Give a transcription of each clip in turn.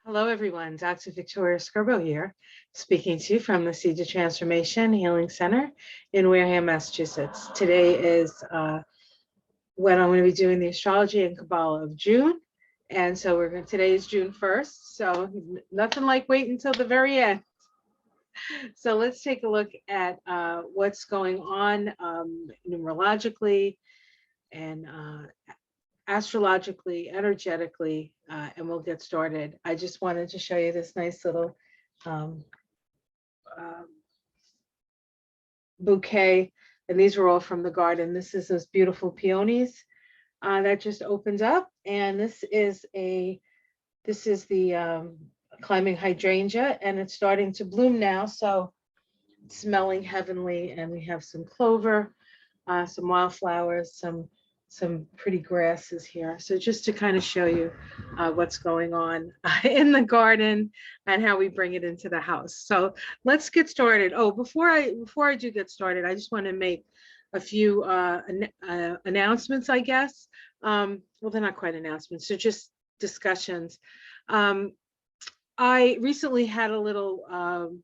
Hello, everyone. Dr. Victoria Scarbo here, speaking to you from the Seed to Transformation Healing Center in Wareham, Massachusetts. Today is when I'm going to be doing the Astrology and Kabbalah of June. And so today is June 1st. So nothing like waiting until the very end. So let's take a look at what's going on numerologically and astrologically, energetically, and we'll get started. I just wanted to show you this nice little um, bouquet, and these were all from the garden. This is those beautiful peonies that just opened up, and this is the climbing hydrangea, and it's starting to bloom now, so it's smelling heavenly. And we have some clover, some wildflowers, some pretty grasses here. So just to kind of show you what's going on in the garden and how we bring it into the house. So let's get started. Oh, before I do get started, I just want to make a few announcements, I guess. Well, they're not quite announcements, they're just discussions. I recently had a little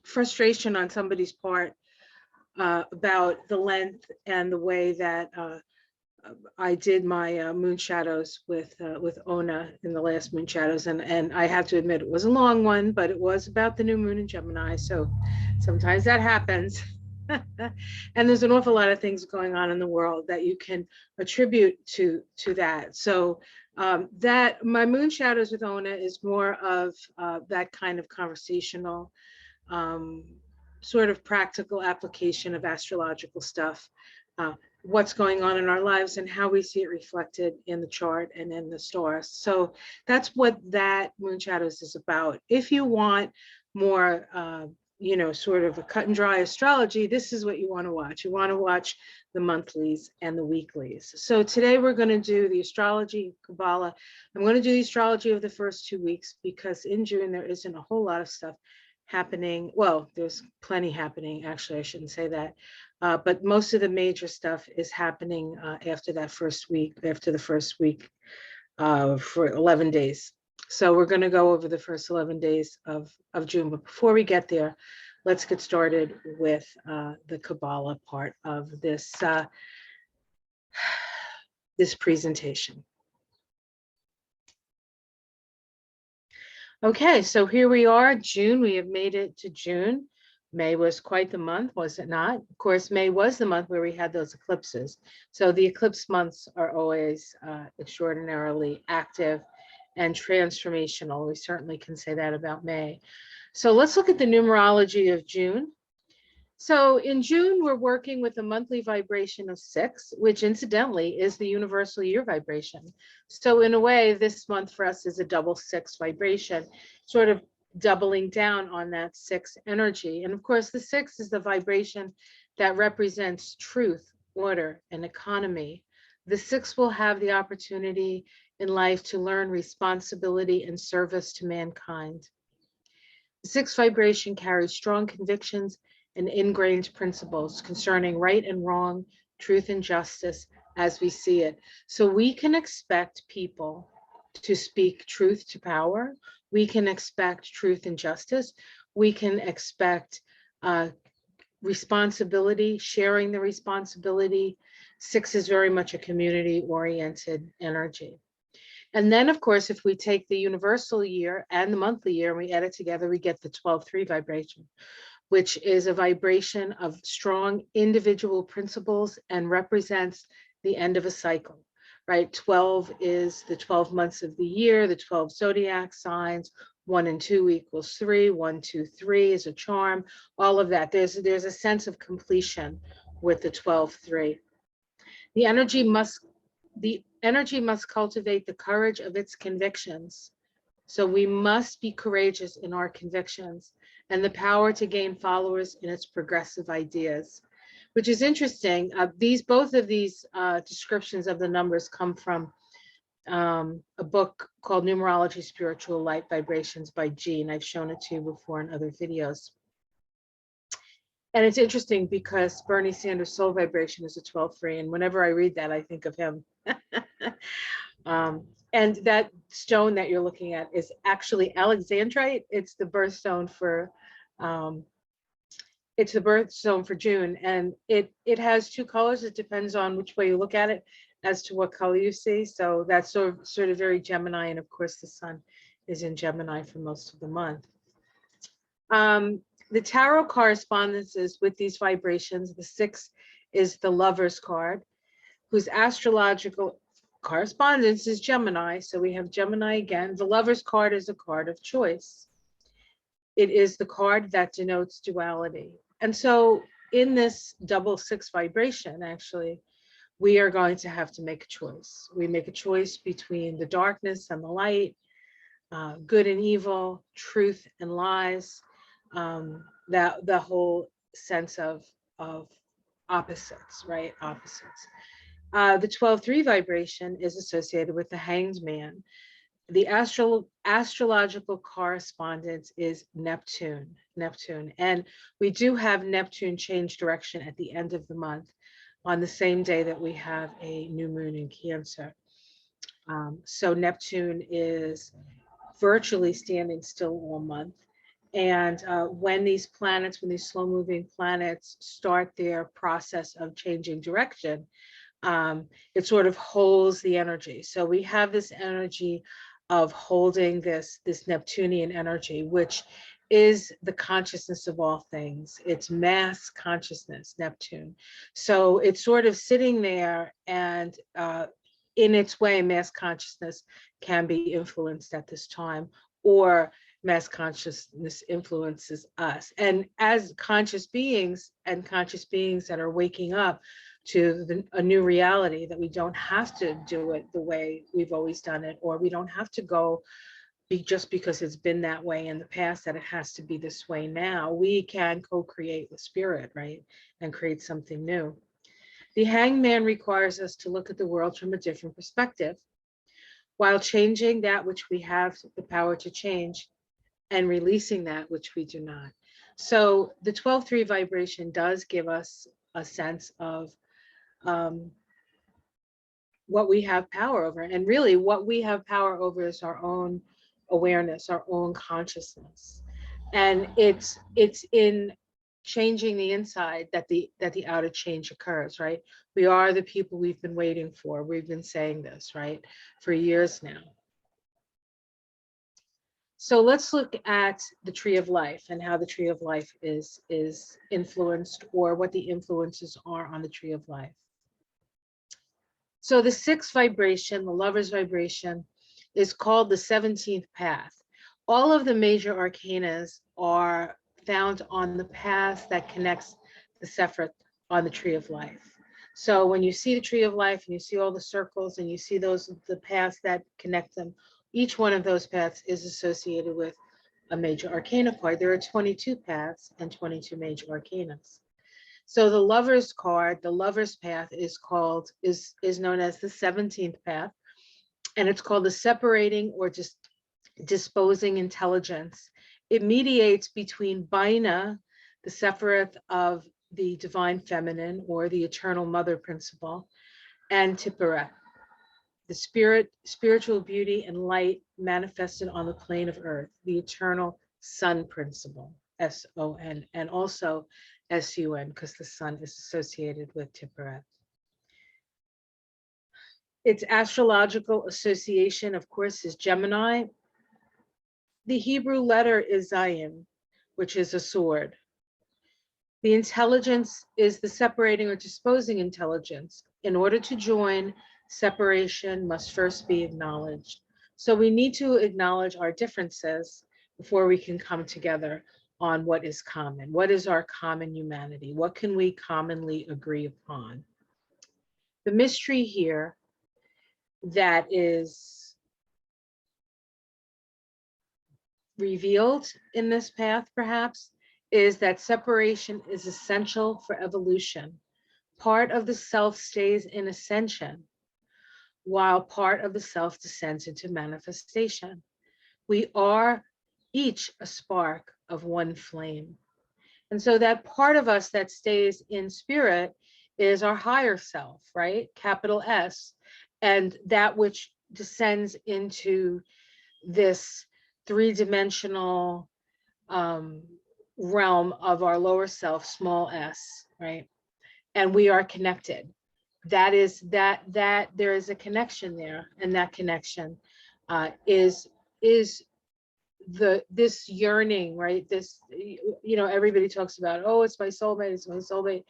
frustration on somebody's part about the length and the way that I did my moon shadows with Ona in the last moon shadows, and I have to admit it was a long one, but it was about the new moon in Gemini, so sometimes that happens. And there's an awful lot of things going on in the world that you can attribute to that. So that my moon shadows with Ona is more of that kind of conversational sort of practical application of astrological stuff, what's going on in our lives and how we see it reflected in the chart and in the stars. So that's what that moon shadows is about. If you want more sort of a cut and dry astrology, this is what you want to watch. You want to watch the monthlies and the weeklies. So today we're going to do the astrology Kabbalah. I'm going to do the astrology of the first 2 weeks because in June there isn't a whole lot of stuff happening. Well, there's plenty happening. Actually, I shouldn't say that. But most of the major stuff is happening after the first week for 11 days. So we're going to go over the first 11 days of June. But before we get there, let's get started with the Kabbalah part of this presentation. Okay, so here we are, June. We have made it to June. May was quite the month, was it not? Of course, May was the month where we had those eclipses. So the eclipse months are always extraordinarily active and transformational. We certainly can say that about May. So let's look at the numerology of June. So in June, we're working with a monthly vibration of 6, which incidentally is the universal year vibration. So in a way, this month for us is a double 6 vibration, sort of doubling down on that 6 energy. And of course, the 6 is the vibration that represents truth, order, and economy. The 6 will have the opportunity in life to learn responsibility and service to mankind. The 6 vibration carries strong convictions and ingrained principles concerning right and wrong, truth and justice as we see it. So we can expect people to speak truth to power. We can expect truth and justice. We can expect responsibility, sharing the responsibility. 6 is very much a community-oriented energy. And then, of course, if we take the universal year and the monthly year and we add it together, we get the 12-3 vibration, which is a vibration of strong individual principles and represents the end of a cycle, right? 12 is the 12 months of the year, the 12 zodiac signs. 1 and 2 equals 3. 1, 2, 3 is a charm. All of that. There's a sense of completion with the 12-3. The energy must cultivate the courage of its convictions. So we must be courageous in our convictions and the power to gain followers in its progressive ideas, which is interesting. Both of these descriptions of the numbers come from a book called Numerology, Spiritual Light Vibrations by Jean. I've shown it to you before in other videos. And it's interesting because Bernie Sanders' soul vibration is a 12-3, and whenever I read that, I think of him. And that stone that you're looking at is actually Alexandrite. It's the birthstone for June, and it has two colors. It depends on which way you look at it as to what color you see. So that's sort of very Gemini, and of course the sun is in Gemini for most of the month. The tarot correspondences with these vibrations. The 6 is the Lover's card, whose astrological correspondence is Gemini. So we have Gemini again. The Lover's card is a card of choice. It is the card that denotes duality. And so in this double 6 vibration, actually, we are going to have to make a choice. We make a choice between the darkness and the light, good and evil, truth and lies, that the whole sense of opposites, right? Opposites. The 12-3 vibration is associated with the Hanged Man. The astrological correspondence is Neptune. And we do have Neptune change direction at the end of the month on the same day that we have a new moon in Cancer. So Neptune is virtually standing still all month. And when these slow moving planets start their process of changing direction, it sort of holds the energy. So we have this energy of holding this Neptunian energy, which is the consciousness of all things. It's mass consciousness, Neptune. So it's sort of sitting there, and in its way, mass consciousness can be influenced at this time, or mass consciousness influences us. And as conscious beings that are waking up to a new reality, that we don't have to do it the way we've always done it, or we don't have to go just because it's been that way in the past, that it has to be this way now. We can co-create with spirit, right? And create something new. The Hanged Man requires us to look at the world from a different perspective, while changing that which we have the power to change, and releasing that which we do not. So the 12-3 vibration does give us a sense of what we have power over. And really what we have power over is our own awareness, our own consciousness. And it's in changing the inside that the outer change occurs, right? We are the people we've been waiting for. We've been saying this, right, for years now. So let's look at the tree of life and how the tree of life is influenced, or what the influences are on the tree of life. So the 6th vibration, the Lover's vibration, is called the 17th path. All of the major arcanas are found on the path that connects the Sephirot on the tree of life. So when you see the tree of life and you see all the circles and you see the paths that connect them, each one of those paths is associated with a major arcana card. There are 22 paths and 22 major arcanas. So the Lover's card, the Lover's path, is known as the 17th path, and it's called the separating or just disposing intelligence. It mediates between Bina, the Sephirot of the divine feminine, or the eternal mother principle, and Tipperet, the spiritual beauty and light manifested on the plane of earth, the eternal sun principle, S-O-N, and also S-U-N, because the sun is associated with Tipperet. Its astrological association, of course, is Gemini. The Hebrew letter is Zayin, which is a sword. The intelligence is the separating or disposing intelligence. In order to join, separation must first be acknowledged. So we need to acknowledge our differences before we can come together on what is common. What is our common humanity? What can we commonly agree upon? The mystery here that is revealed in this path, perhaps, is that separation is essential for evolution. Part of the self stays in ascension, while part of the self descends into manifestation. We are each a spark of one flame. And so that part of us that stays in spirit is our higher self, right? Capital S. And that which descends into this three-dimensional realm of our lower self, small s, right? And we are connected. That is that there is a connection there, and that connection is this yearning, right? This, everybody talks about, oh, it's my soulmate, it's my soulmate.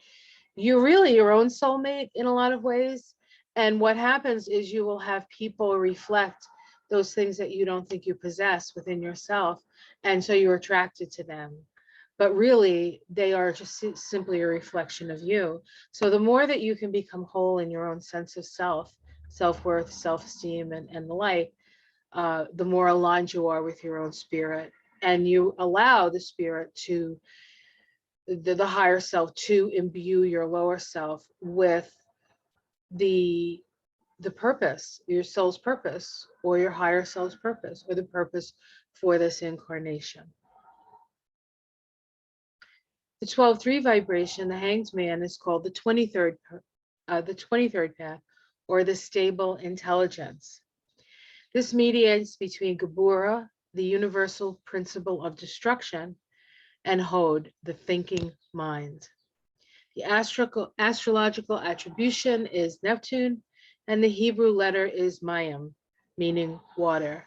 You're really your own soulmate in a lot of ways. And what happens is you will have people reflect those things that you don't think you possess within yourself. And so you're attracted to them. But really, they are just simply a reflection of you. So the more that you can become whole in your own sense of self, self-worth, self-esteem, and the like, the more aligned you are with your own spirit. And you allow the spirit to, the higher self, to imbue your lower self with the purpose, your soul's purpose, or your higher self's purpose, or the purpose for this incarnation. The 12-3 vibration, the Hanged Man, is called the 23rd path, or the stable intelligence. This mediates between Geburah, the universal principle of destruction, and Hod, the thinking mind. The astrological attribution is Neptune, and the Hebrew letter is Mayim, meaning water.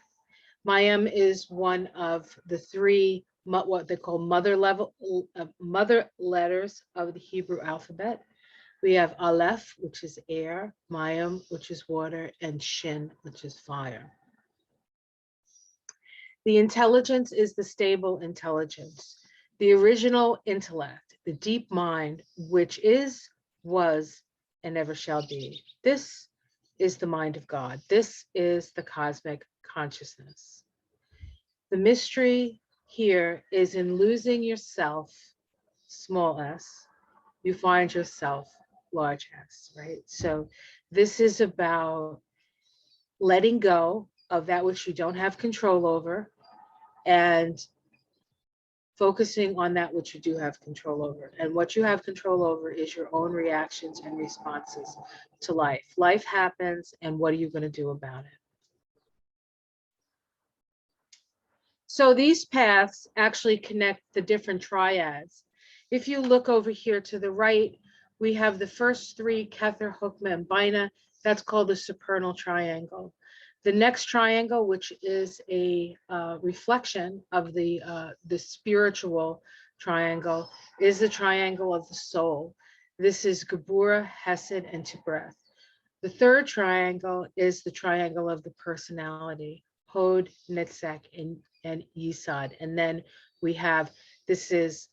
Mayim is one of the three, what they call mother letters of the Hebrew alphabet. We have Aleph, which is air, Mayim, which is water, and Shin, which is fire. The intelligence is the stable intelligence, the original intellect, the deep mind, which is, was, and never shall be. This is the mind of God. This is the cosmic consciousness. The mystery here is in losing yourself, small s, you find yourself, large s, right? So this is about letting go of that which you don't have control over, and focusing on that which you do have control over. And what you have control over is your own reactions and responses to life. Life happens, and what are you going to do about it? So these paths actually connect the different triads. If you look over here to the right, we have the first three, Kether, Hukma, and Bina. That's called the supernal triangle. The next triangle, which is a reflection of the spiritual triangle, is the triangle of the soul. This is Geburah, Hesed, and Tibereth. The third triangle is the triangle of the personality, Hod, Netzach, and Yesod. And then we have, this is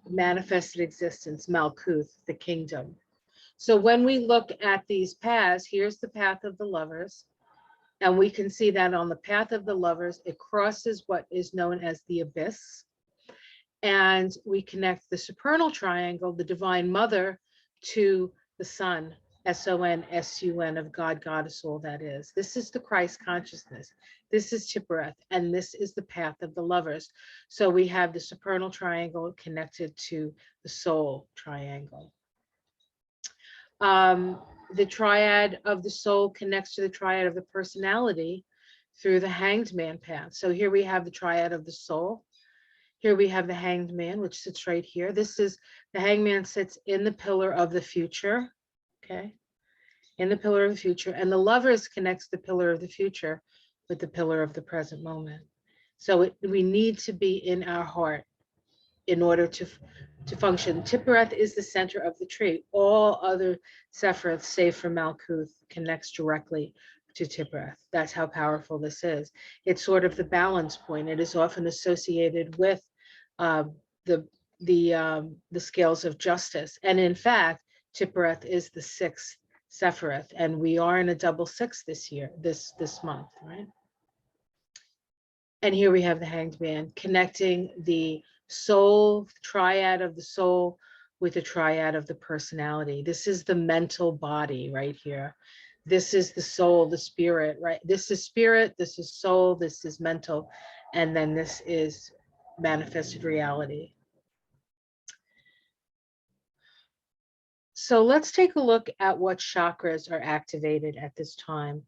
manifested existence, Malkuth, the kingdom. So when we look at these paths, here's the path of the lovers. And we can see that on the path of the lovers, it crosses what is known as the abyss. And we connect the supernal triangle, the divine mother, to the sun, S-O-N, S-U-N, of God, goddess, all that is. This is the Christ consciousness. This is Tibereth, and this is the path of the lovers. So we have the supernal triangle connected to the soul triangle. The triad of the soul connects to the triad of the personality through the Hanged Man path. So here we have the triad of the soul. Here we have the Hanged Man, which sits right here. This is, the Hanged Man sits in the pillar of the future, okay? In the pillar of the future. And the lovers connects the pillar of the future with the pillar of the present moment. So we need to be in our heart in order to function. Tibereth is the center of the tree. All other Sephiroth, save for Malkuth, connects directly to Tibereth. That's how powerful this is. It's sort of the balance point. It is often associated with the scales of justice. And in fact, Tibereth is the sixth Sephiroth, and we are in a double six this year, this month, right? And here we have the Hanged Man connecting the soul, triad of the soul, with the triad of the personality. This is the mental body right here. This is the soul, the spirit, right? This is spirit, this is soul, this is mental, and then this is manifested reality. So let's take a look at what chakras are activated at this time.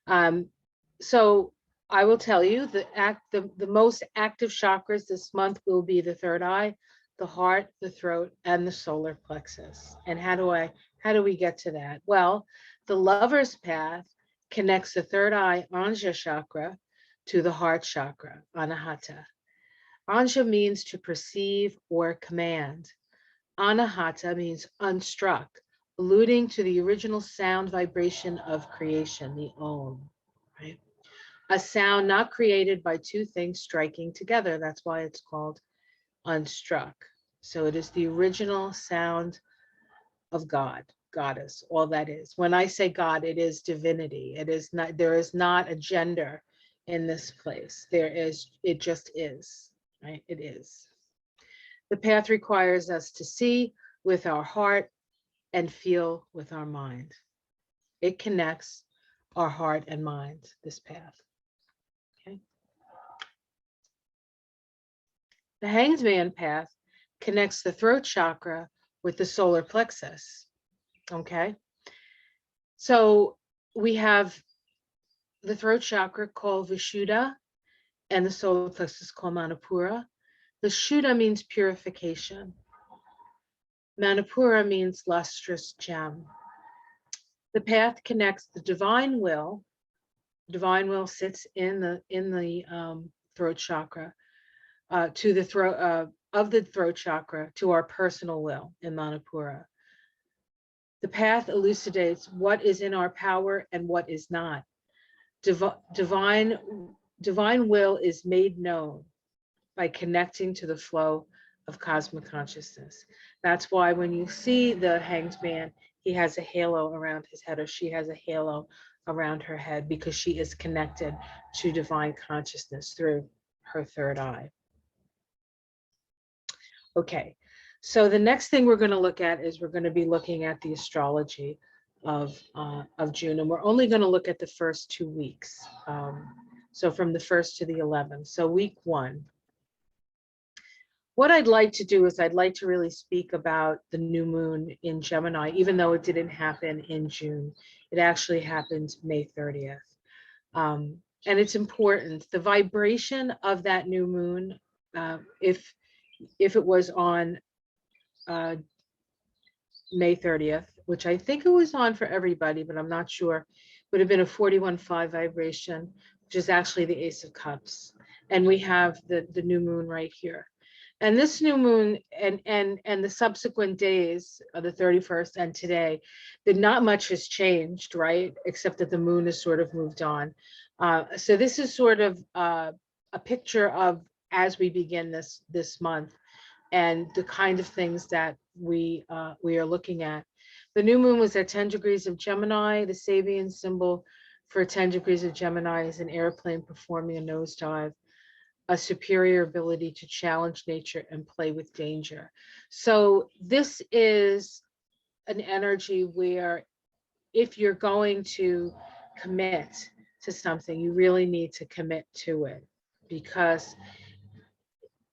So I will tell you the most active chakras this month will be the third eye, the heart, the throat, and the solar plexus. And how do we get to that? Well, the lover's path connects the third eye Anja chakra to the heart chakra, Anahata. Anja means to perceive or command. Anahata means unstruck, alluding to the original sound vibration of creation, the Om, right? A sound not created by two things striking together. That's why it's called unstruck. So it is the original sound of God, goddess, all that is. When I say God, it is divinity. It is not, there is not a gender in this place. It just is, right? It is. The path requires us to see with our heart and feel with our mind. It connects our heart and mind, this path. Okay. The Hanged Man path connects the throat chakra with the solar plexus. Okay. So we have the throat chakra called Vishuddha and the solar plexus called Manipura. The Shuddha means purification. Manipura means lustrous gem. The path connects the divine will. Divine will sits in the throat chakra to the throat of the throat chakra to our personal will in Manipura. The path elucidates what is in our power and what is not. Divine will is made known by connecting to the flow of cosmic consciousness. That's why when you see the Hanged Man, he has a halo around his head, or she has a halo around her head, because she is connected to divine consciousness through her third eye. Okay, so the next thing we're going to look at is we're going to be looking at the astrology of June, and we're only going to look at the first 2 weeks. So from the 1st to the 11th. So week 1. What I'd like to do is I'd like to really speak about the new moon in Gemini, even though it didn't happen in June. It actually happened May 30th. And it's important. The vibration of that new moon, if it was on May 30th, which I think it was on for everybody, but I'm not sure, would have been a 41.5 vibration, which is actually the Ace of Cups. And we have the new moon right here. And this new moon and the subsequent days of the 31st and today, that not much has changed, right? Except that the moon has sort of moved on. So this is sort of a picture of as we begin this month and the kind of things that we are looking at. The new moon was at 10 degrees of Gemini. The Sabian symbol for 10 degrees of Gemini is an airplane performing a nosedive, a superior ability to challenge nature and play with danger. So this is an energy where if you're going to commit to something, you really need to commit to it, because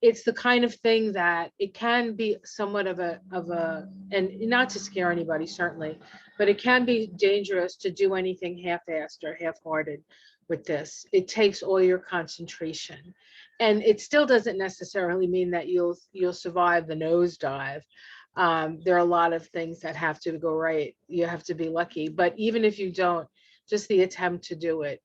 it's the kind of thing that it can be somewhat of a, and not to scare anybody, certainly, but it can be dangerous to do anything half-assed or half-hearted with this. It takes all your concentration. And it still doesn't necessarily mean that you'll survive the nosedive. There are a lot of things that have to go right. You have to be lucky. But even if you don't, just the attempt to do it,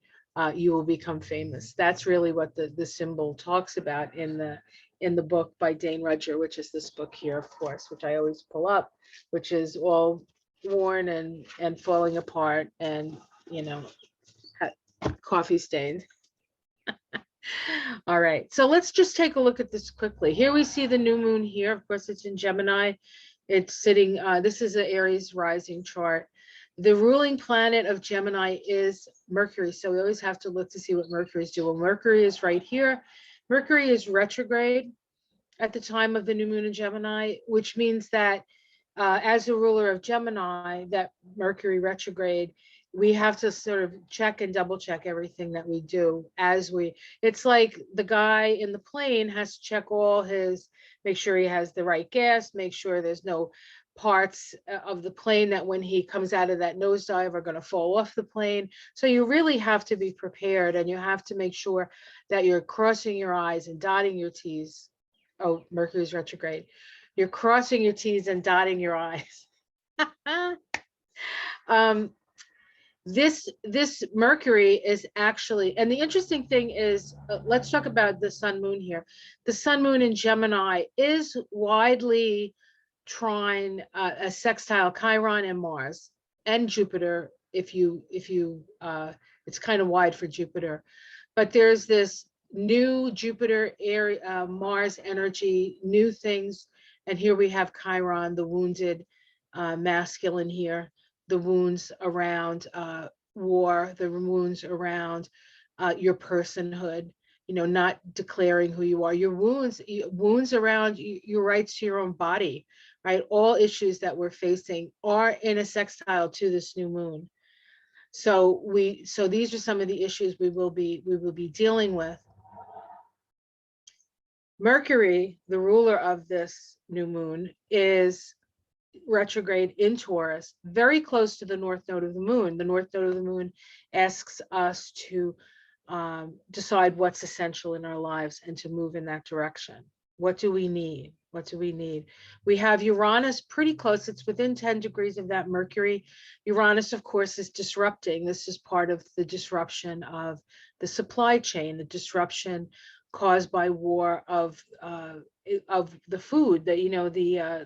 you will become famous. That's really what the symbol talks about in the book by Dane Rudger, which is this book here, of course, which I always pull up, which is all worn and falling apart and, you know, coffee stained. All right, so let's just take a look at this quickly. Here we see the new moon here. Of course, it's in Gemini. It's sitting, this is an Aries rising chart. The ruling planet of Gemini is Mercury. So we always have to look to see what Mercury is doing. Well, Mercury is right here. Mercury is retrograde at the time of the new moon in Gemini, which means that as the ruler of Gemini, that Mercury retrograde, we have to sort of check and double check everything that we do it's like the guy in the plane has to check all his, make sure he has the right gas, make sure there's no parts of the plane that when he comes out of that nosedive are going to fall off the plane. So you really have to be prepared, and you have to make sure that you're crossing your I's and dotting your T's. Oh, Mercury's retrograde. You're crossing your T's and dotting your I's. This Mercury is actually, and the interesting thing is, let's talk about the sun moon here. The sun moon in Gemini is widely trine, a sextile Chiron and Mars and Jupiter. If you it's kind of wide for Jupiter, but there's this new Jupiter area, Mars energy, new things. And here we have Chiron, the wounded masculine here, the wounds around war, the wounds around your personhood, not declaring who you are, your wounds around your rights to your own body, right? All issues that we're facing are in a sextile to this new moon. So these are some of the issues we will be dealing with. Mercury, the ruler of this new moon, is retrograde in Taurus, very close to the north node of the moon. The north node of the moon asks us to decide what's essential in our lives and to move in that direction. What do we need? What do we need? We have Uranus pretty close. It's within 10 degrees of that Mercury. Uranus, of course, is disrupting. This is part of the disruption of the supply chain, the disruption caused by war of the food, that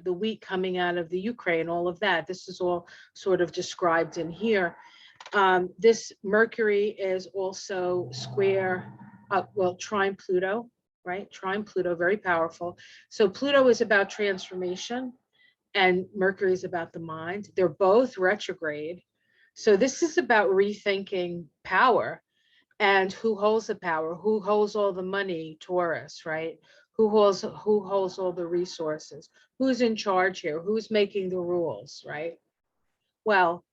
the wheat coming out of the Ukraine, all of that. This is all sort of described in here. This Mercury is also square, trine Pluto, right? Trine Pluto, very powerful. So Pluto is about transformation and Mercury is about the mind. They're both retrograde. So this is about rethinking power and who holds the power, who holds all the money, Taurus, right? Who holds all the resources? Who's in charge here? Who's making the rules, right? Well,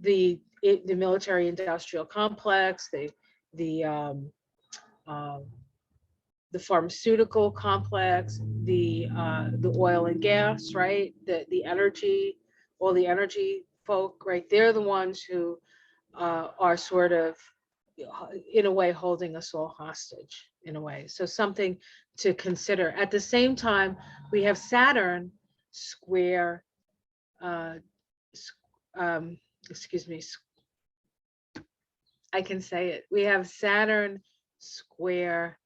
the military industrial complex, the pharmaceutical complex, the oil and gas, right? The energy, all the energy folk, right? They're the ones who are sort of, in a way, holding us all hostage, in a way. So something to consider. At the same time, we have Saturn square, excuse me, I can say it. We have Saturn square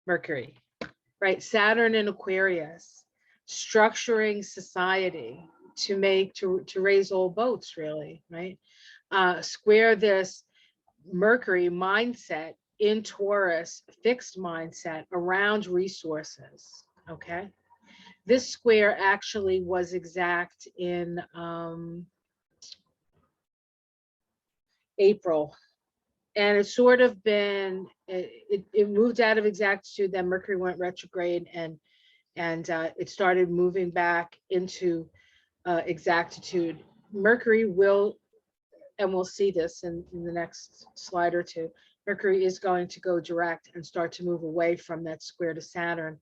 Mercury, right? Saturn in Aquarius, structuring society to raise all boats, really, right? Square this Mercury mindset in Taurus, fixed mindset around resources, okay? This square actually was exact in April, and it's sort of been, it moved out of exactitude, then Mercury went retrograde, and it started moving back into exactitude. Mercury will, and we'll see this in the next slide or two, Mercury is going to go direct and start to move away from that square to Saturn.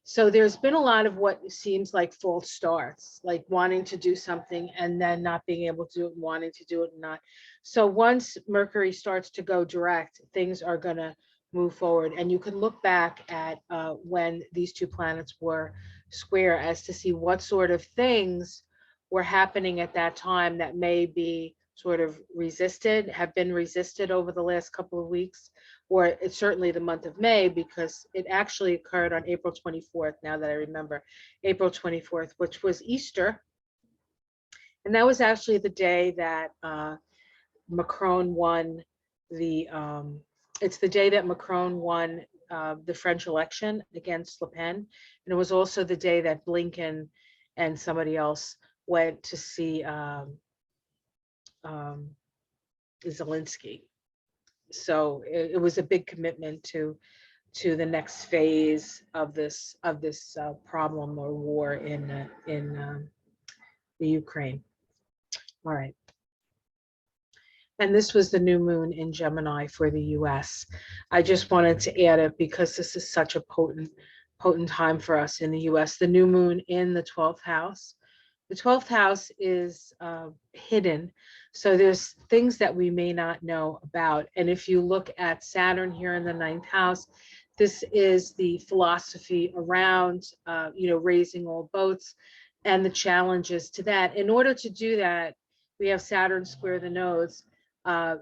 So there's been a lot of what seems like false starts, like wanting to do something and then not being able to do it, wanting to do it and not. So once Mercury starts to go direct, things are going to move forward. And you can look back at when these two planets were square as to see what sort of things were happening at that time that may be sort of have been resisted over the last couple of weeks, or it's certainly the month of May, because it actually occurred on April 24th, now that I remember, April 24th, which was Easter. And that was actually the day that Macron won it's the day that Macron won the French election against Le Pen. And it was also the day that Blinken and somebody else went to see Zelensky. So it was a big commitment to the next phase of this problem or war in the Ukraine. All right. And this was the new moon in Gemini for the US. I just wanted to add it because this is such a potent time for us in the US. The new moon in the 12th house, The 12th house is hidden. So there's things that we may not know about. And if you look at Saturn here in the 9th house, this is the philosophy around, raising all boats and the challenges to that. In order to do that, we have Saturn square the nodes.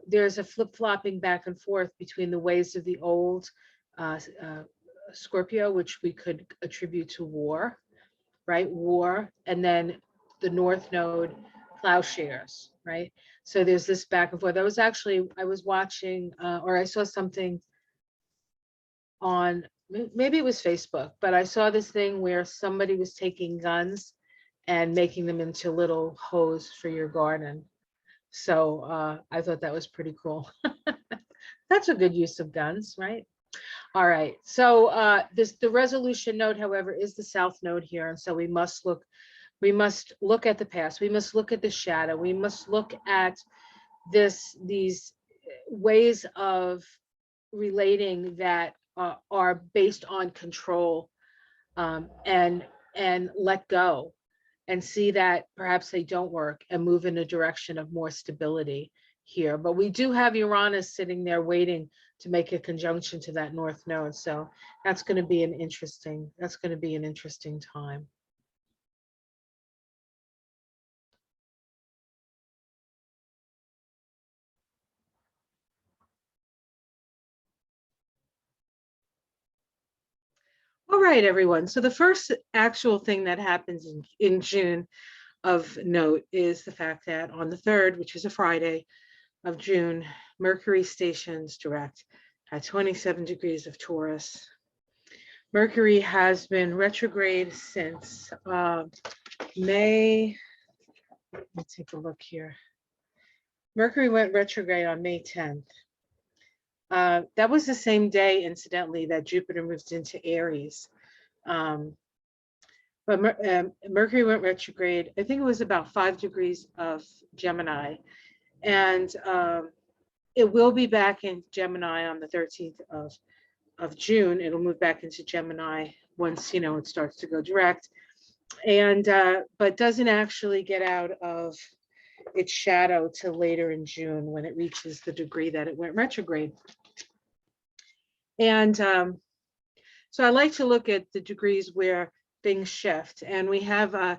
There's a flip-flopping back and forth between the ways of the old Scorpio, which we could attribute to war, right? War, and then the North Node, plowshares, right? So there's this back and forth. I was watching, or I saw something on, maybe it was Facebook, but I saw this thing where somebody was taking guns and making them into little hoes for your garden. So I thought that was pretty cool. That's a good use of guns, right? All right, so the resolution node, however, is the south node here. And so we must look at the past. We must look at the shadow. We must look at these ways of relating that are based on control, and let go and see that perhaps they don't work and move in a direction of more stability here. But we do have Uranus sitting there waiting to make a conjunction to that north node. So that's going to be an interesting time. All right, everyone. So the first actual thing that happens in June of note is the fact that on the 3rd, which is a Friday of June, Mercury stations direct at 27 degrees of Taurus. Mercury has been retrograde since May. Let me take a look here. Mercury went retrograde on May 10th. That was the same day, incidentally, that Jupiter moved into Aries. But Mercury went retrograde, I think it was about 5 degrees of Gemini. And it will be back in Gemini on the 13th of June. It'll move back into Gemini once, it starts to go direct. And but doesn't actually get out of its shadow till later in June when it reaches the degree that it went retrograde. And so I like to look at the degrees where things shift. And we have the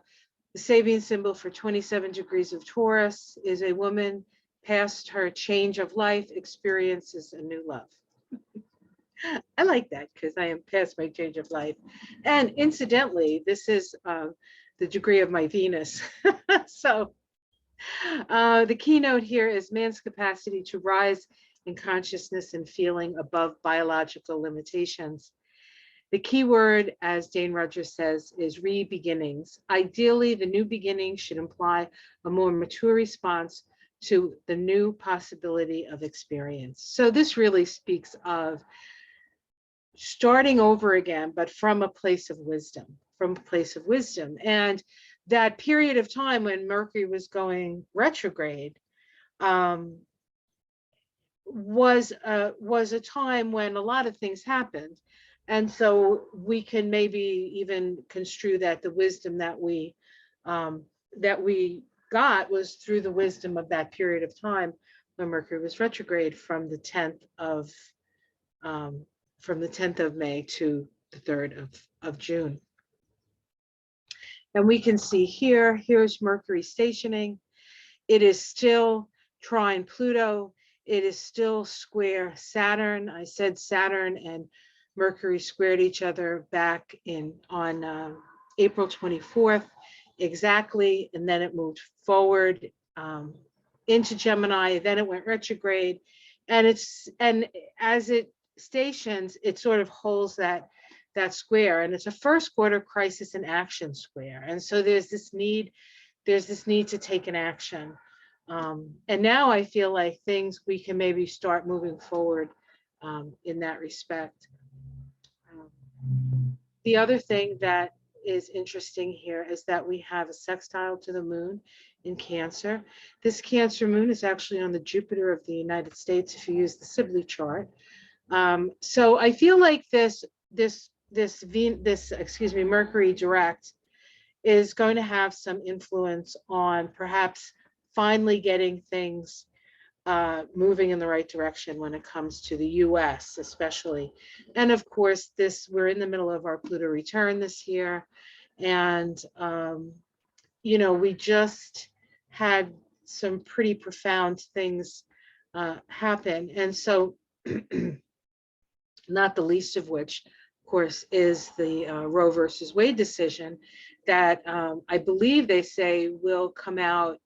Sabian symbol for 27 degrees of Taurus is a woman past her change of life experiences a new love. I like that because I am past my change of life. And incidentally, this is the degree of my Venus. So the keynote here is man's capacity to rise in consciousness and feeling above biological limitations. The key word, as Dane Rogers says, is re-beginnings. Ideally, the new beginning should imply a more mature response to the new possibility of experience. So this really speaks of starting over again, but from a place of wisdom, And that period of time when Mercury was going retrograde was a time when a lot of things happened. And so we can maybe even construe that the wisdom that we got was through the wisdom of that period of time when Mercury was retrograde from the 10th of May to the 3rd of June. And we can see here's Mercury stationing. It is still trine Pluto. It is still square Saturn. I said Saturn and Mercury squared each other back on April 24th exactly, and then it moved forward into Gemini. Then it went retrograde, and as it stations, it sort of holds that square, and it's a first quarter crisis in action square. And so there's this need to take an action. And now I feel like we can maybe start moving forward in that respect. The other thing that is interesting here is that we have a sextile to the moon in Cancer. This Cancer moon is actually on the Jupiter of the United States if you use the Sibley chart. So I feel like this Mercury direct is going to have some influence on perhaps finally getting things moving in the right direction when it comes to the US especially. And of course, we're in the middle of our Pluto return this year. And, you know, we just had some pretty profound things happen. And so, not the least of which, of course, is the Roe versus Wade decision that I believe they say will come out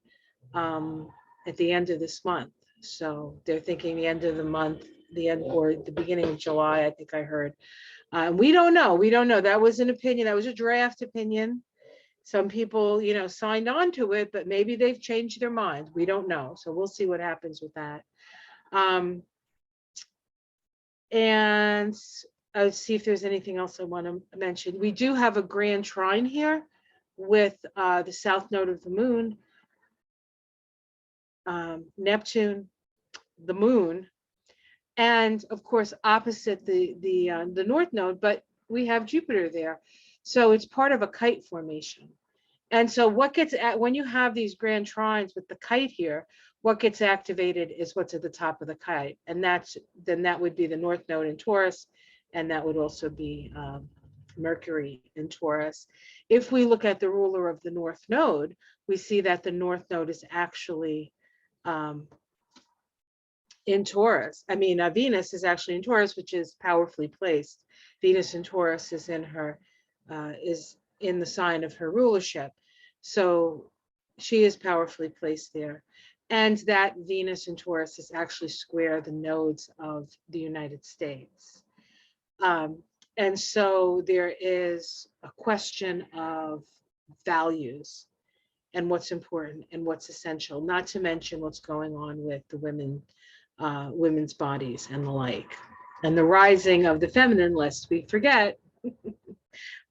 at the end of this month. So they're thinking the end of the month, the end or the beginning of July, I think I heard. We don't know. We don't know. That was an opinion. That was a draft opinion. Some people, you know, signed on to it, but maybe they've changed their minds. We don't know. So we'll see what happens with that. And I'll see if there's anything else I want to mention. We do have a grand trine here with the south node of the moon, Neptune, the moon, and of course opposite the north node, but we have Jupiter there. So it's part of a kite formation. And so what gets at when you have these grand trines with the kite here, what gets activated is what's at the top of the kite. And that would be the north node in Taurus. And that would also be Mercury in Taurus. If we look at the ruler of the north node, we see that the north node is actually in Taurus. I mean, Venus is actually in Taurus, which is powerfully placed. Venus in Taurus is in the sign of her rulership. So she is powerfully placed there. And that Venus in Taurus is actually square the nodes of the United States. And so there is a question of values and what's important and what's essential, not to mention what's going on with the women's bodies and the like, and the rising of the feminine, lest we forget.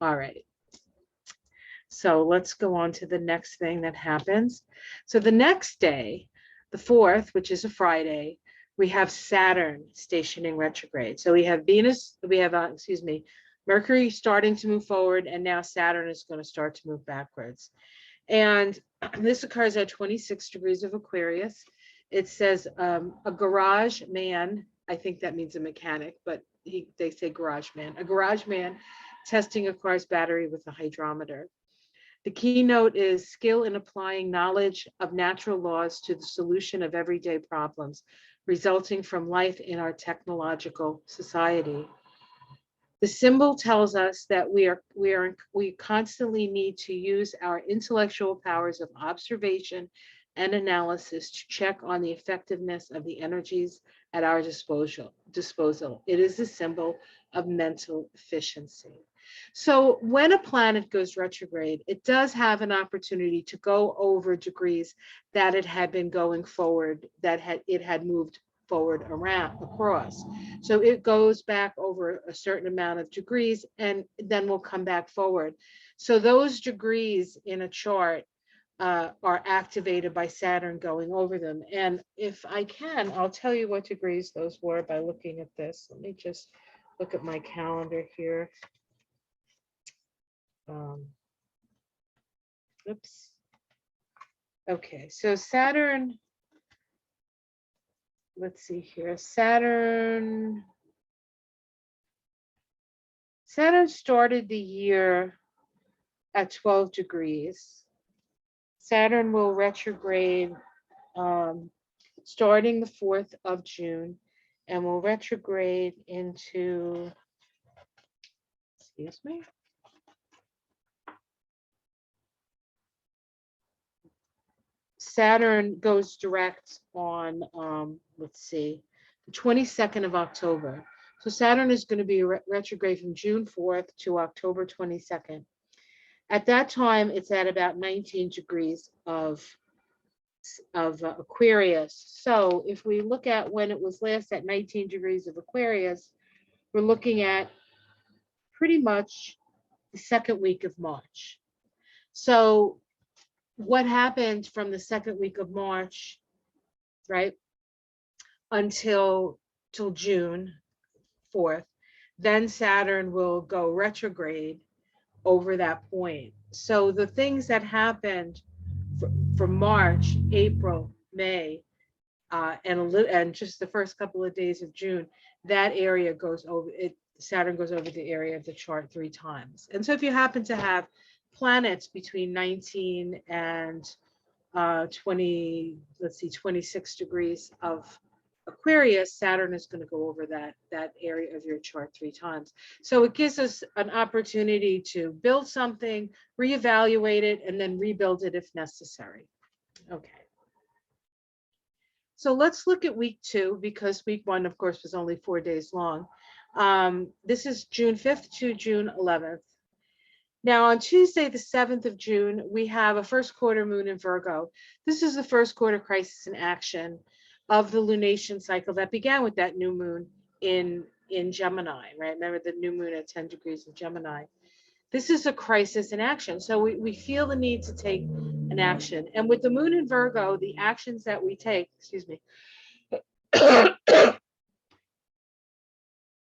All right. So let's go on to the next thing that happens. So the next day, the 4th, which is a Friday, we have Saturn stationing retrograde. So we have Mercury starting to move forward, and now Saturn is going to start to move backwards. And this occurs at 26 degrees of Aquarius. It says a garage man, I think that means a mechanic, but they say garage man, a garage man testing a car's battery with a hydrometer. The keynote is skill in applying knowledge of natural laws to the solution of everyday problems resulting from life in our technological society. The symbol tells us that we constantly need to use our intellectual powers of observation and analysis to check on the effectiveness of the energies at our disposal. It is a symbol of mental efficiency. So when a planet goes retrograde, it does have an opportunity to go over degrees that it had been going forward, it had moved forward across. So it goes back over a certain amount of degrees and then will come back forward. So those degrees in a chart are activated by Saturn going over them. And if I can, I'll tell you what degrees those were by looking at this. Let me just look at my calendar here. Oops. Okay, so Saturn, let's see here. Saturn started the year at 12 degrees. Saturn will retrograde starting the 4th of June and will retrograde into, excuse me. Saturn goes direct on, let's see, the 22nd of October. So Saturn is going to be retrograde from June 4th to October 22nd. At that time, it's at about 19 degrees of Aquarius. So if we look at when it was last at 19 degrees of Aquarius, we're looking at pretty much the second week of March. So what happened from the second week of March, right, until June 4th, then Saturn will go retrograde over that point. So the things that happened for March, April, May, and just the first couple of days of June, that area goes over it. Saturn goes over the area of the chart 3 times. And so if you happen to have planets between 19 and 20, let's see, 26 degrees of Aquarius, Saturn is going to go over that area of your chart 3 times. So it gives us an opportunity to build something, reevaluate it, and then rebuild it if necessary. Okay. So let's look at week 2, because week 1, of course, was only 4 days long. This is June 5th to June 11th. Now, on Tuesday, the 7th of June, we have a first quarter moon in Virgo. This is the first quarter crisis in action of the lunation cycle that began with that new moon in Gemini, right? Remember the new moon at 10 degrees of Gemini. This is a crisis in action. So we feel the need to take an action. And with the moon in Virgo, the actions that we take, excuse me,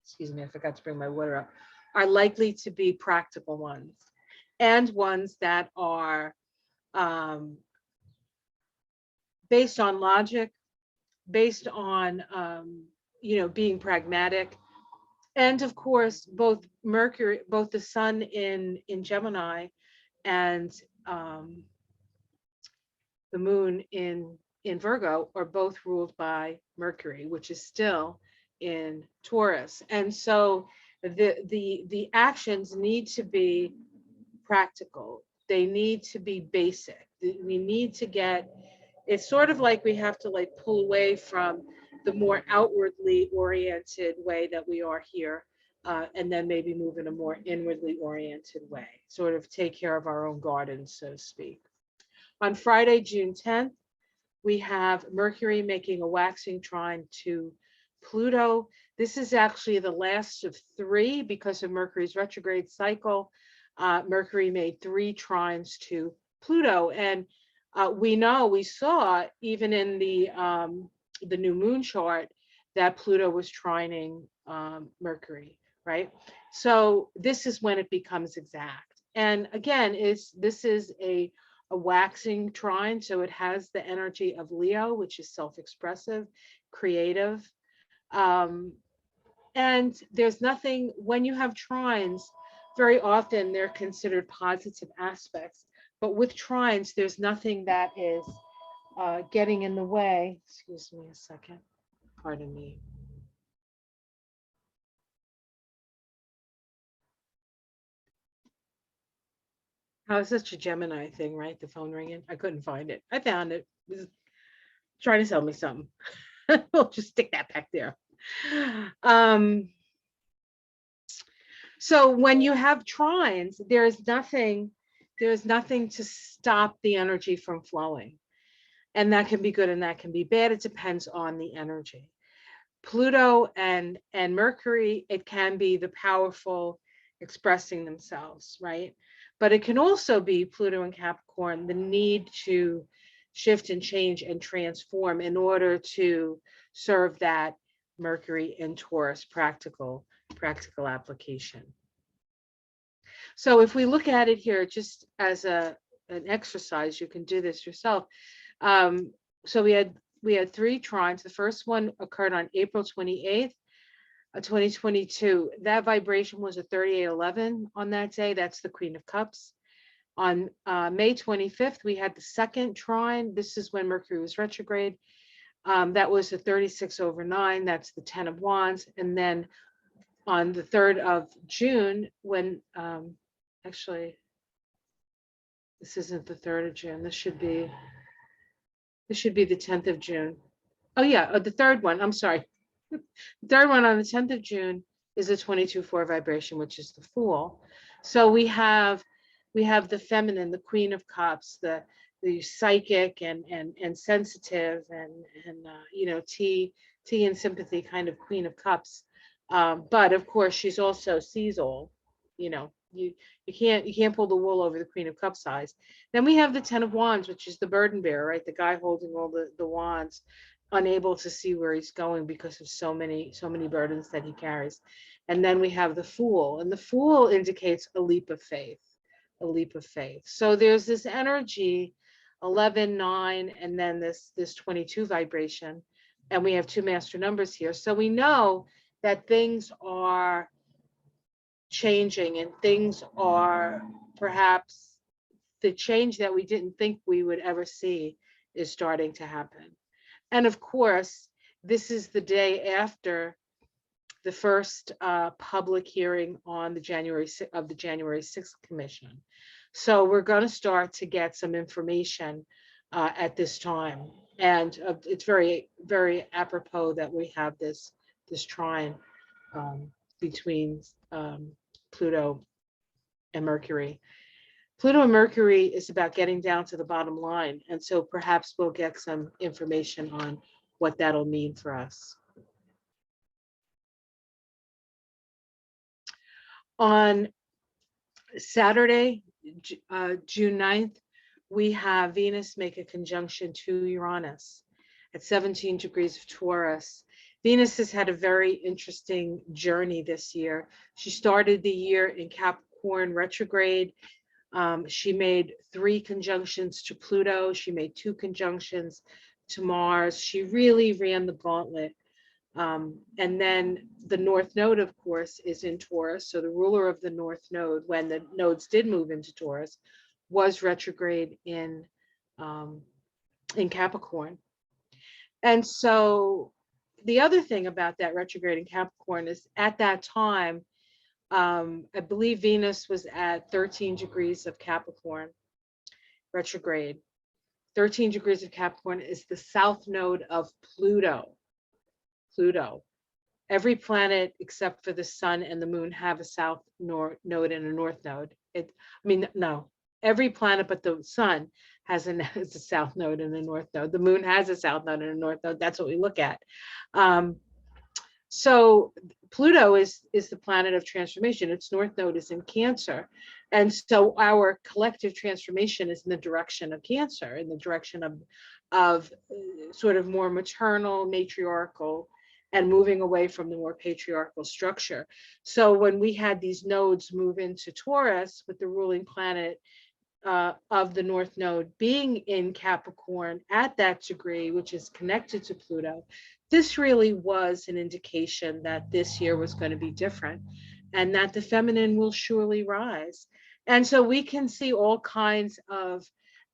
excuse me, I forgot to bring my water up, are likely to be practical ones and ones that are based on logic, based on, being pragmatic. And of course, both Mercury, both the sun in Gemini and the moon in Virgo are both ruled by Mercury, which is still in Taurus. And so the actions need to be practical. They need to be basic. We need to get, it's sort of like we have to like pull away from the more outwardly oriented way that we are here, and then maybe move in a more inwardly oriented way, sort of take care of our own garden, so to speak. On Friday, June 10th, we have Mercury making a waxing trine to Pluto. This is actually the last of 3 because of Mercury's retrograde cycle. Mercury made 3 trines to Pluto, and we saw even in the new moon chart that Pluto was trining Mercury, right? So this is when it becomes exact. And again, this is a waxing trine, so it has the energy of Leo, which is self-expressive, creative. And there's nothing, when you have trines, very often they're considered positive aspects. But with trines, there's nothing that is getting in the way. Excuse me a second. Pardon me. Oh, it's such a Gemini thing, right? The phone ringing. I couldn't find it. I found it. It was trying to sell me something. We'll just stick that back there. So when you have trines, there's nothing to stop the energy from flowing. And that can be good and that can be bad. It depends on the energy. Pluto and Mercury, it can be the powerful expressing themselves, right? But it can also be Pluto and Capricorn, the need to shift and change and transform in order to serve that Mercury and Taurus practical application. So if we look at it here just as an exercise, you can do this yourself. So we had 3 trines. The first one occurred on April 28th, 2022. That vibration was a 3811 on that day. That's the Queen of Cups. On May 25th, we had the second trine. This is when Mercury was retrograde. That was a 36/9. That's the 10 of Wands. And then on the 3rd of June, when actually, this isn't the 3rd of June. This should be the 10th of June. Oh yeah, the third one. I'm sorry. The third one on the 10th of June is a 22/4 vibration, which is the Fool. So we have the feminine, the Queen of Cups, the psychic and sensitive and tea and sympathy kind of Queen of Cups. But of course, she's also sees all. You can't pull the wool over the Queen of Cups eyes. Then we have the 10 of Wands, which is the burden bearer, right? The guy holding all the wands, unable to see where he's going because of so many burdens that he carries. And then we have the Fool, and the Fool indicates a leap of faith, a leap of faith. So there's this energy, 11, 9, and then this 22 vibration. And we have two master numbers here. So we know that things are changing and things are perhaps the change that we didn't think we would ever see is starting to happen. And of course, this is the day after the first public hearing on the January 6th Commission. So we're going to start to get some information at this time. And it's very, very apropos that we have this trine between Pluto and Mercury. Pluto and Mercury is about getting down to the bottom line. And so perhaps we'll get some information on what that'll mean for us. On Saturday, June 9th, we have Venus make a conjunction to Uranus at 17 degrees of Taurus. Venus has had a very interesting journey this year. She started the year in Capricorn retrograde. She made 3 conjunctions to Pluto. She made 2 conjunctions to Mars. She really ran the gauntlet. And then the North Node, of course, is in Taurus. So the ruler of the North Node, when the nodes did move into Taurus, was retrograde in Capricorn. And so the other thing about that retrograde in Capricorn is at that time, I believe Venus was at 13 degrees of Capricorn retrograde. 13 degrees of Capricorn is the south node of Pluto. Every planet except for the sun and the moon have a south node and a north node. Every planet but the sun has a south node and a north node. The moon has a south node and a north node. That's what we look at. So Pluto is the planet of transformation. Its north node is in Cancer. And so our collective transformation is in the direction of Cancer, in the direction of sort of more maternal, matriarchal, and moving away from the more patriarchal structure. So when we had these nodes move into Taurus with the ruling planet of the North Node being in Capricorn at that degree, which is connected to Pluto, this really was an indication that this year was going to be different and that the feminine will surely rise. And so we can see all kinds of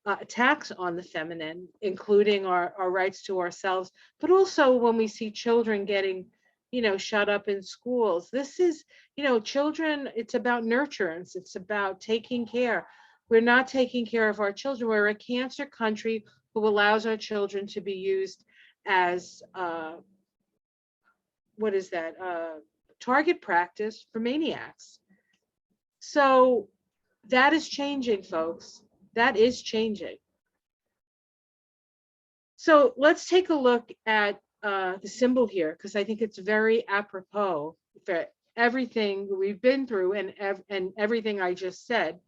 attacks on the feminine, including our rights to ourselves, but also when we see children getting, shut up in schools. This is, children, it's about nurturance. It's about taking care. We're not taking care of our children. We're a Cancer country who allows our children to be used as, target practice for maniacs. So that is changing, folks. That is changing. So let's take a look at the symbol here, because I think it's very apropos for everything we've been through and everything I just said.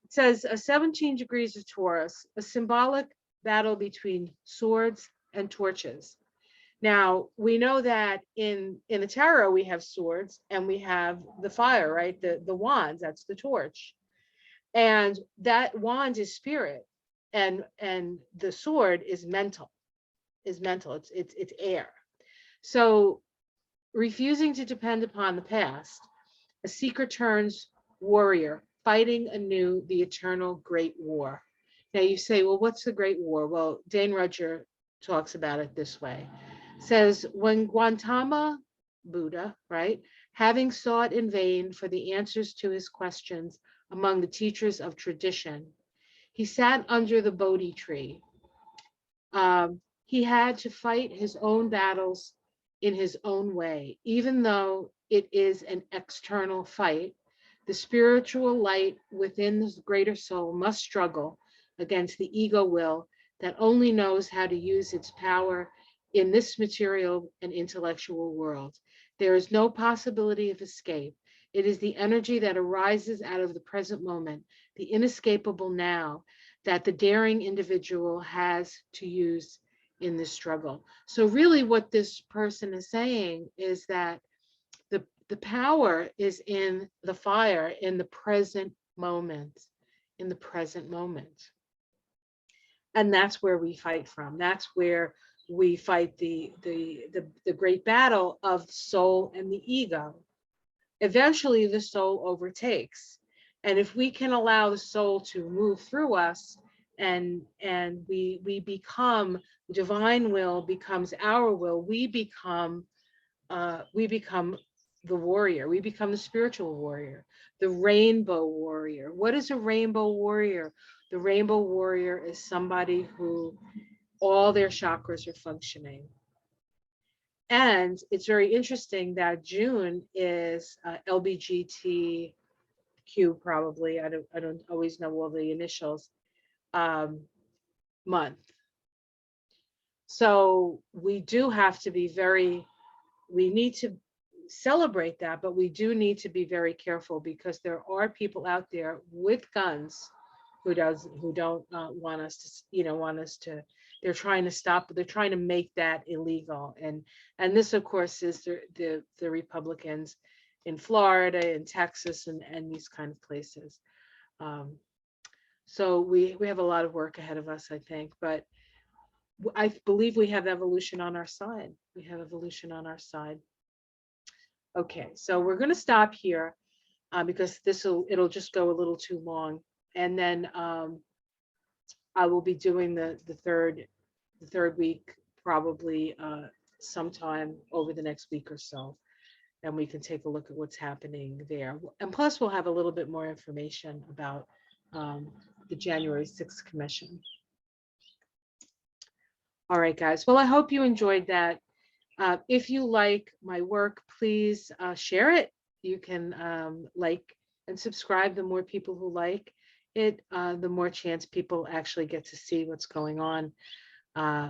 It says 17 degrees of Taurus, a symbolic battle between swords and torches. Now, we know that in the tarot, we have swords and we have the fire, right? The wands, that's the torch. And that wand is spirit, and the sword is mental. It's air. So refusing to depend upon the past, a seeker turns warrior, fighting anew the eternal great war. Now you say, well, what's the great war? Well, Dane Rudger talks about it this way. Says, when Gautama Buddha, right, having sought in vain for the answers to his questions among the teachers of tradition, he sat under the Bodhi tree. He had to fight his own battles in his own way, even though it is an external fight. The spiritual light within the greater soul must struggle against the ego will that only knows how to use its power in this material and intellectual world. There is no possibility of escape. It is the energy that arises out of the present moment, the inescapable now, that the daring individual has to use in this struggle. So really what this person is saying is that the power is in the fire, in the present moment, in the present moment. And that's where we fight from. That's where we fight the great battle of the soul and the ego. Eventually the soul overtakes. And if we can allow the soul to move through us, and we become, divine will becomes our will, we become the warrior, we become the spiritual warrior, the rainbow warrior. What is a rainbow warrior? The rainbow warrior is somebody who all their chakras are functioning. And it's very interesting that June is LBGTQ, probably. I don't always know all the initials. Month. So we do have to be we need to celebrate that, but we do need to be very careful, because there are people out there with guns who don't want us to, they're trying to stop, they're trying to make that illegal. And this, of course, is the Republicans in Florida and Texas and these kind of places. So we have a lot of work ahead of us, I think, but I believe we have evolution on our side. We have evolution on our side. Okay, so we're going to stop here because it'll just go a little too long. And then I will be doing the third week, probably sometime over the next week or so. And we can take a look at what's happening there. And plus, we'll have a little bit more information about the January 6th commission. All right, guys. Well, I hope you enjoyed that. If you like my work, please share it. You can like and subscribe. The more people who like it, the more chance people actually get to see what's going on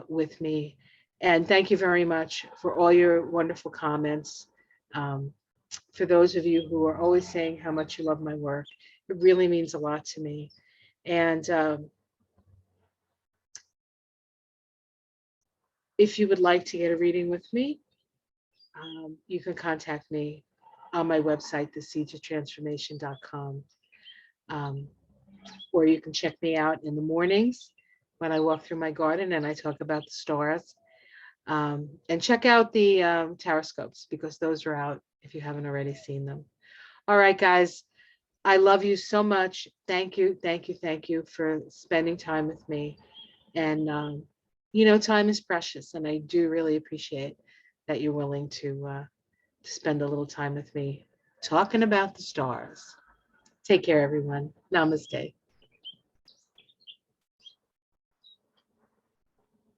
with me. And thank you very much for all your wonderful comments. For those of you who are always saying how much you love my work, it really means a lot to me. And if you would like to get a reading with me, you can contact me on my website, theseedsoftransformation.com. Or you can check me out in the mornings when I walk through my garden and I talk about the stars. And check out the taroscopes, because those are out if you haven't already seen them. All right, guys, I love you so much. Thank you, thank you, thank you for spending time with me. And time is precious, and I do really appreciate that you're willing to spend a little time with me talking about the stars. Take care, everyone. Namaste.